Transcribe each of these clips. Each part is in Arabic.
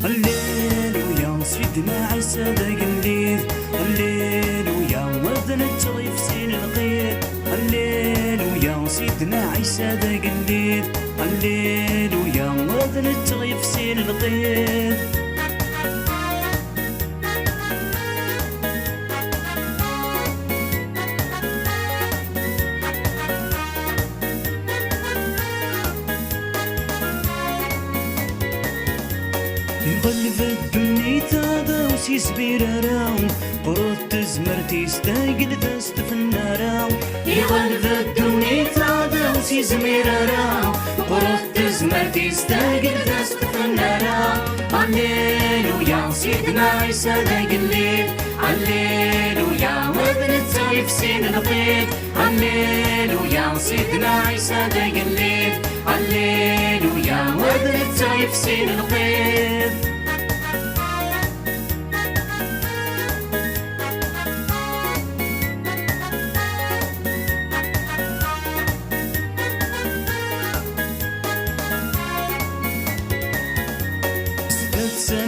هللويا سيدنا عيسى ذاك الليل، هللويا وذن التغيف سين القيد، هللويا سيدنا عيسى ذاك الليل، هللويا وذن التغيف سين القيد. يغلب الدنيا هذا وسيس بيرارا قرط تزمرتي ستاقل دست في النارا. يغلب الدنيا هذا وسيس بيرارا قرط تزمرتي ستاقل دست في النارا. هللويا سيدنا عيسى ذاك الليل، هللويا وابن التغيف سين القيد، هللويا سيدنا عيسى ذاك الليل، هللويا وابن التغيف سين القيد.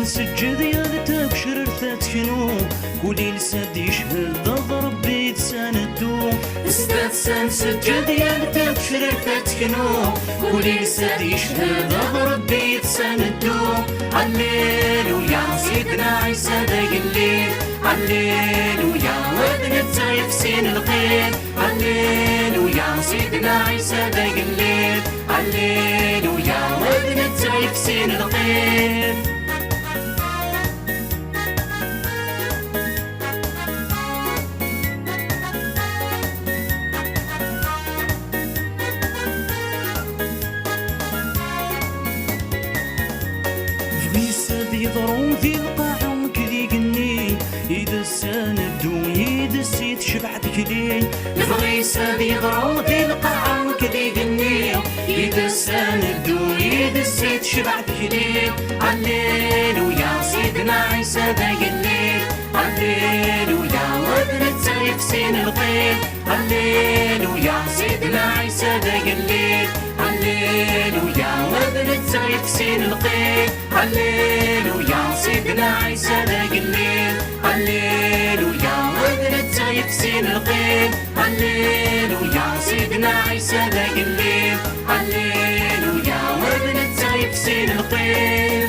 سجد يا تبشر تتكنو كولي لساد يشهد ضد ربي تساندو. استاذ سجد يا تبشر تتكنو كولي لساد يشهد ضد ربي تساندو. هللويا سيدنا عيسى ذاك الليل، هللويا وابن التغيف سين القيد، هللويا سيدنا عيسى ذاك الليل، هللويا وابن التغيف سين القيد. يضرون في القاع كذي قني يدس ندو يدس يتشبعت كذي. الفغيسة يضرون في القاع كذي قني يدس ندو يدس يتشبعت كذي. هللويا سيدنا عيسى ذاك الليل، هللويا وابن التغيف سين القيد، هللويا سيدنا عيسى ذاك الليل، هللويا وابن التغيف سين القيد، هللويا سيدنا عيسى ذاك الليل، هللويا وابن التغيف سين القيد، هللويا سيدنا عيسى ذاك الليل، هللويا وابن التغيف سين القيد.